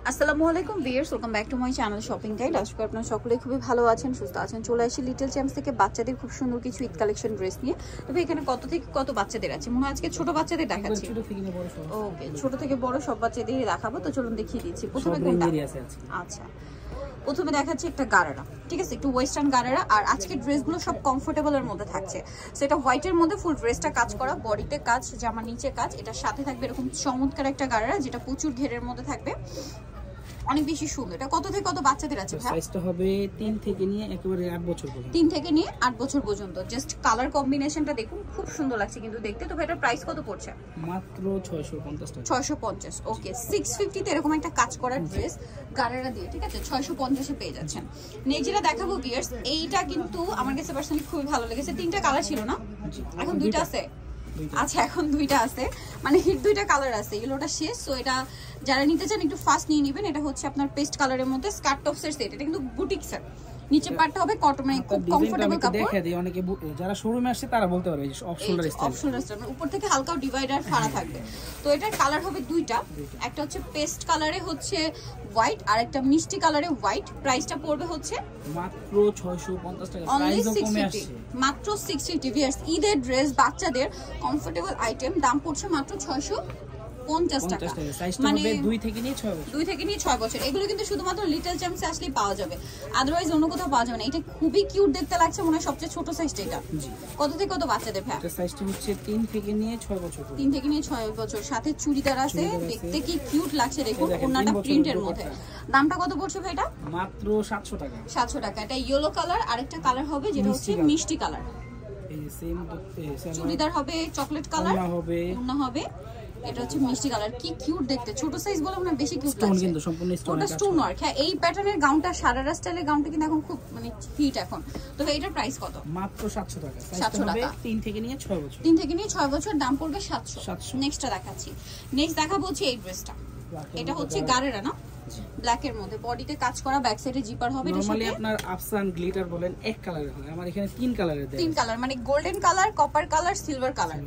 আসসালামু আলাইকুম viewers, welcome back to my channel shopping guide. আশা করি আপনারা সকলেই খুবই ভালো আছেন, সুস্থ আছেন। চলে আসি লিটল চ্যাম্পস থেকে বাচ্চাদের খুব সুন্দর কিছু ঈদ কালেকশন ড্রেস নিয়ে। তবে এখানে কত থেকে কত বাচ্চাদের আছে? মনে হয় আজকে ছোট বাচ্চাদের দেখাচ্ছি। ওকে, ছোট থেকে বড় সব বাচ্চাদেরই দেখাবো। তো চলুন দেখিয়ে দিচ্ছি। প্রথমে কোনটা? আচ্ছা, প্রথমে দেখাচ্ছি একটা গারারা, ঠিক আছে, একটু ওয়েস্টার্ন গারারা। আর আজকে ড্রেসগুলো সব কমফোর্টেবলের মধ্যে থাকছে। সো এটা হোয়াইটের মধ্যে ফুল ড্রেসটা কাজ করা, বডিতে কাজ, জামার নিচে কাজ। এটার সাথে থাকবে এরকম চমৎকার একটা গারারা, যেটা প্রচুর ঘেরের মধ্যে থাকবে, অনেক বেশি সুন্দর। এটা কত থেকে কত বাচ্চাদের আছে? সাইজটা হবে 3 থেকে নিয়ে একেবারে 8 বছর পর্যন্ত। 3 থেকে নিয়ে 8 বছর পর্যন্ত। জাস্ট কালার কম্বিনেশনটা দেখুন, খুব সুন্দর লাগছে কিন্তু দেখতে। তো এটার প্রাইস কত পড়ছে? মাত্র 650 টাকা। 650। ওকে, 650 তে এরকম একটা কাজ করা ড্রেস গারারা দিয়ে, ঠিক আছে, 650 এ পেয়ে যাচ্ছেন। নেক্সট যেটা দেখাবো ভিউয়ার্স, এইটা কিন্তু আমার কাছে পার্সোনালি খুবই ভালো লেগেছে। 3টা কালার ছিল না, এখন 2টা আছে। আচ্ছা, এখন 2টা আছে, মানে হিট 2টা কালার আছে, এগুলোটা শেষ। সো এটা যারা নিতে চান একটু ফাস্ট নিয়ে নেবেন। এটা হচ্ছে আপনার পেস্ট কালারের মধ্যে স্কার্ট টপসের সেট। এটা কিন্তু বুটিক সেট, নিচে পাটটা হবে কটন, মানে খুব কমফোর্টেবল কাপড়। দেখে দেই অনেকে যারা শোরুমে আসে তারা বলতে পারবে off shoulder style. Off shoulder style, উপর থেকে হালকা ডিভাইডার ফাড়া থাকবে। তো এটার কালার হবে 2টা, একটা হচ্ছে পেস্ট কালারে হচ্ছে হোয়াইট, আর একটা মিষ্টি কালারে হোয়াইট। প্রাইসটা পড়বে হচ্ছে মাত্র 650 টাকা। অনলি প্রাইসও কমে আসছে, 650, মাত্র 650। ভিউয়ার্স, ঈদের ড্রেস, বাচ্চাদের কমফোর্টেবল আইটেম, দাম পড়ছে মাত্র 650 টাকা। মানে 2 থেকে নিয়ে 6 বছর। 2 থেকে নিয়ে 6 বছর। এগুলো কিন্তু শুধুমাত্র লিটল চ্যাম্পসে আসলেই পাওয়া যাবে, আদারওয়াইজ অন্য কোথাও পাওয়া যাবে না। এটা খুবই কিউট দেখতে লাগছে, মনে হয় সবচেয়ে ছোট সাইজটা এটা। কত থেকে কত বাচ্চাদের? ভাই এটা সাইজটা হচ্ছে 3 থেকে নিয়ে 6 বছর। 3 থেকে নিয়ে 6 বছর। সাথে চুড়িদার আছে, দেখতে কি কিউট লাগছে দেখুন। ওন্নাটা প্রিন্টের মধ্যে। দামটা কত পড়ছে ভাই এটা? মাত্র 700 টাকা। 700 টাকা। এটা ইয়েলো কালার, আরেকটা কালার হবে যেটা হচ্ছে মিষ্টি কালার। এই সেম চুড়িদার হবে চকলেট কালার, ওন্না হবে এটা হচ্ছে মিষ্টি কালার। কি কিউট দেখতে, ছোট সাইজ বলে মনে বেশি কিউট লাগছে। স্টোন কিন্তু সম্পূর্ণ স্টোন, ওটা স্টোন ওয়ার্ক। হ্যাঁ, এই প্যাটার্নের গাউনটা, সারারা স্টাইলের গাউনটা কিন্তু এখন খুব মানে হিট এখন। তো এটার প্রাইস কত? মাত্র 700 টাকা। 700 টাকা। 3 থেকে নিয়ে 6 বছর। 3 থেকে নিয়ে 6 বছর, দাম পড়বে 700। নেক্সটটা দেখাচ্ছি। নেক্সট দেখাবো হচ্ছে এই ড্রেসটা। এটা হচ্ছে গারেরা না, ব্ল্যাক এর মধ্যে, বডিতে কাজ করা, ব্যাক সাইডে জিপার হবে। এটা নরমালি আপনার আফসান গ্লিটার বলেন এক কালারের হয়, আমার এখানে 3 কালারের দেয়। 3 কালার, মানে golden colour, copper colour, silver colour.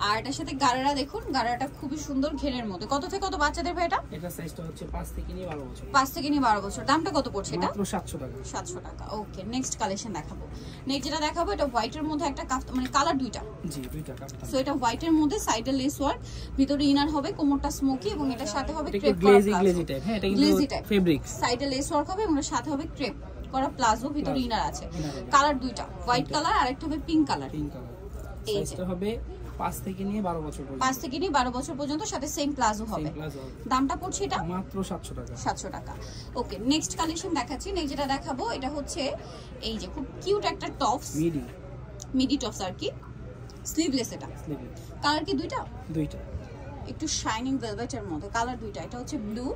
আর এটার সাথে গারারা দেখুন, গারাটা খুবই সুন্দর ঘেরের মধ্যে। কত থেকে কত বাচ্চাদের ভাই এটা? এটা সাইজটা হচ্ছে 5 থেকে নিয়ে 12 বছর। 5 থেকে নিয়ে 12 বছর। দামটা কত পড়ছে এটা? মাত্র 700 টাকা। 700 টাকা। ওকে, নেক্সট কালেকশন দেখাবো। নেক্সট যেটা দেখাবো, এটা হোয়াইটের মধ্যে একটা মানে কালার 2টা। জি, 2টা কালার। সো এটা হোয়াইটের মধ্যে, সাইডে লেস ওয়ার্ক, ভিতরে ইনার হবে, কোমরটা স্মোকি, এবং এটার সাথে হবে ক্রেপ করা গ্লেজি টাইপ। হ্যাঁ, এটা কিন্তু ফেব্রিক। সাইডে লেস ওয়ার্ক হবে, এবং এর সাথে হবে ক্রেপ করা প্লাজো, ভিতরে ইনার আছে। কালার 2টা, হোয়াইট কালার আর একটা হবে পিঙ্ক কালার। সাইজটা হবে 5 থেকে নিয়ে 12 বছর পর্যন্ত। 5 থেকে নিয়ে 12 বছর পর্যন্ত, সাথে সেম প্লাজো হবে। দামটা পড়ছে এটা মাত্র 700 টাকা। 700 টাকা। ওকে, নেক্সট কালেকশন দেখাচ্ছি। নেক্সট যেটা দেখাবো, এটা হচ্ছে এই যে খুব কিউট একটা টপস, মিডি টপস আর কি, স্লিভলেস। এটা কালার কি 2টা? 2টা, একটু শাইনিং ভেলভেটের মধ্যে, কালার 2টা। এটা হচ্ছে ব্লু,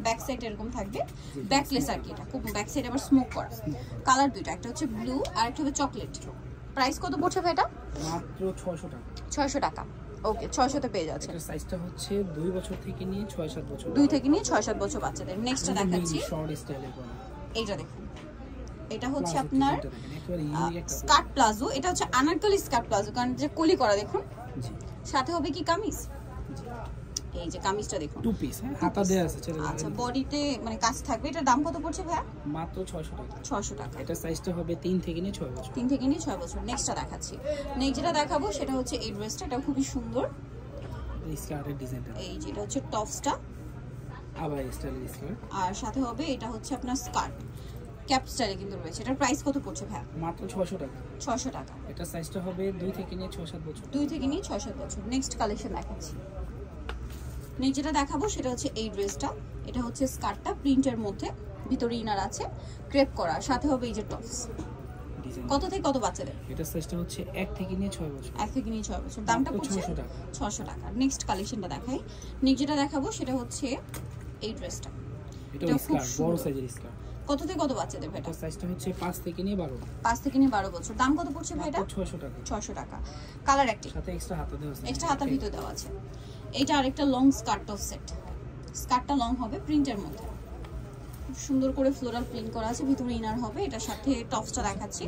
ব্যাক সাইড এরকম থাকবে, ব্যাকলেস আর কি। এটা খুব ব্যাক সাইড আবার স্মোক করা। কালার 2টা, একটা হচ্ছে ব্লু আর একটা হবে চকলেট। প্রাইস কত পড়ছে ভাই এটা? মাত্র 600 টাকা। 600 টাকা। ওকে, 600 তে পেয়ে যাচ্ছে। এটা সাইজটা হচ্ছে 2 বছর থেকে নিয়ে 6-7 বছর। 2 থেকে নিয়ে 6-7 বছর বাচ্চাদের। নেক্সটটা দেখাচ্ছি, শর্ট স্টাইলের কোন। এইটা দেখুন, এটা হচ্ছে আপনার স্কার্ট প্লাজো। এটা হচ্ছে আনারকলি স্কার্ট প্লাজো, কারণ যে কলি করা দেখুন। জি, সাথে হবে কি কামিজ। এই যে কামিজটা দেখুন, 2 পিস, হাতা দেয়া আছে। আচ্ছা, বডিতে মানে কাজ থাকবে। এটার দাম কত পড়ছে ভাইয়া? মাত্র 600 টাকা। 600 টাকা। এটা সাইজটা হবে 3 থেকে নিয়ে 6 বছর। 3 থেকে নিয়ে 6 বছর। নেক্সটটা দেখাচ্ছি। নেক্সট যেটা দেখাবো সেটা হচ্ছে এই ড্রেসটা। এটা খুবই সুন্দর, এই স্কার্টের ডিজাইনটা। এই যেটা হচ্ছে টপসটা, আবার স্টাইলিশ স্কার্ট, আর সাথে হবে এটা হচ্ছে আপনার স্কার্ট, ক্যাপ স্টাইলে কিন্তু রয়েছে। এটার প্রাইস কত পড়ছে ভাইয়া? মাত্র 600 টাকা। 600 টাকা। এটা সাইজটা হবে 2 থেকে নিয়ে 6-7 বছর। 2 থেকে নিয়ে 6-7 বছর। নেক্সট কালেকশন দেখাচ্ছি। নেক্সট যেটা দেখাবো সেটা হচ্ছে এই ড্রেসটা। এটা হচ্ছে স্কার্টটা প্রিন্টের মধ্যে, ভিতরে ইনার আছে, ক্রেপ করা, সাথে হবে এই যে টপস। কত থেকে কত বাচ্চাদের? এটা সাইজটা হচ্ছে 1 থেকে নিয়ে 6 বছর। 1 থেকে নিয়ে 6 বছর। দামটা পড়ছে 600 টাকা। 600 টাকা। নেক্সট কালেকশনটা দেখাই। নেক্সট যেটা দেখাবো সেটা হচ্ছে এই ড্রেসটা। এটা স্কার্ট, বড় সাইজের স্কার্ট। কত থেকে কত বাচ্চাদের ভাই? এটা সাইজটা হচ্ছে 5 থেকে নিয়ে 12। 5 থেকে নিয়ে 12 বছর। দাম কত পড়ছে ভাই এটা? 600 টাকা। 600 টাকা। কালার একটি, সাথে এক্সট্রা হাতা দেওয়া আছে। এক্সট্রা হাতার ভিতর দেওয়া আছে। এটা আরেকটা লং স্কার্ট টপ সেট। স্কার্টটা লং হবে, প্রিন্টের মধ্যে খুব সুন্দর করে ফ্লোরাল প্রিন্ট করা আছে, ভিতরে ইনার হবে। এটার সাথে টপসটা দেখাচ্ছি,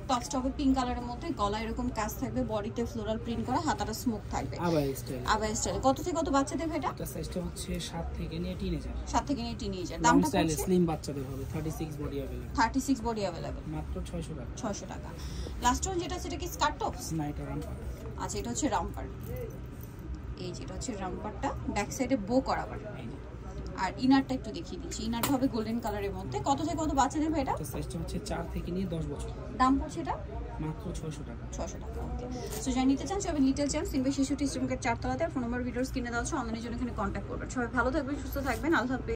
টপসটা হবে পিঙ্ক কালারের মধ্যে, গলা এরকম কাজ থাকবে, বডিতে ফ্লোরাল প্রিন্ট করা, হাতাটা স্মোক থাকবে আবায়া স্টাইল। Abaya style. কত থেকে কত বাচ্চাদের এটা? এটা সাইজটা হচ্ছে 7 থেকে নিয়ে টিনেজার। 7 থেকে নিয়ে টিনেজার। লং দামটা স্টাইল পড়ছে স্লিম বাচ্চাদের হবে 36 বডি अवेलेबल। 36 বডি अवेलेबल মাত্র 600 টাকা। 600 টাকা। লাস্ট ওয়ান যেটা সেটা কি স্কার্ট টপস? না এটা রামপার। আচ্ছা এটা হচ্ছে রামপার। এই যেটা হচ্ছে রামপারটা, ব্যাক সাইডে বো করা আবার। আর ইনারটা একটু দেখিয়ে দিচ্ছি, ইনারটা হবে গোল্ডেন কালারের মধ্যে। কত থেকে কত বাচ্চাদের এটা? এটা সাইজটা হচ্ছে 4 থেকে নিয়ে 10 বছর। দাম পড়ছে এটা মাত্র 600 টাকা। 600 টাকা। ওকে, সো যারা নিতে চান সবাই লিটল চ্যাম্পস 3/66 স্ট্রিমকে 4 তলাতে, ফোন নাম্বার ভিডিওস কিনে দেওয়া হচ্ছে, অনলাইনের জন্য এখানে কন্ট্যাক্ট করবেন। সবাই ভালো থাকবেন, সুস্থ থাকবেন, আল্লাহ হাফেজ।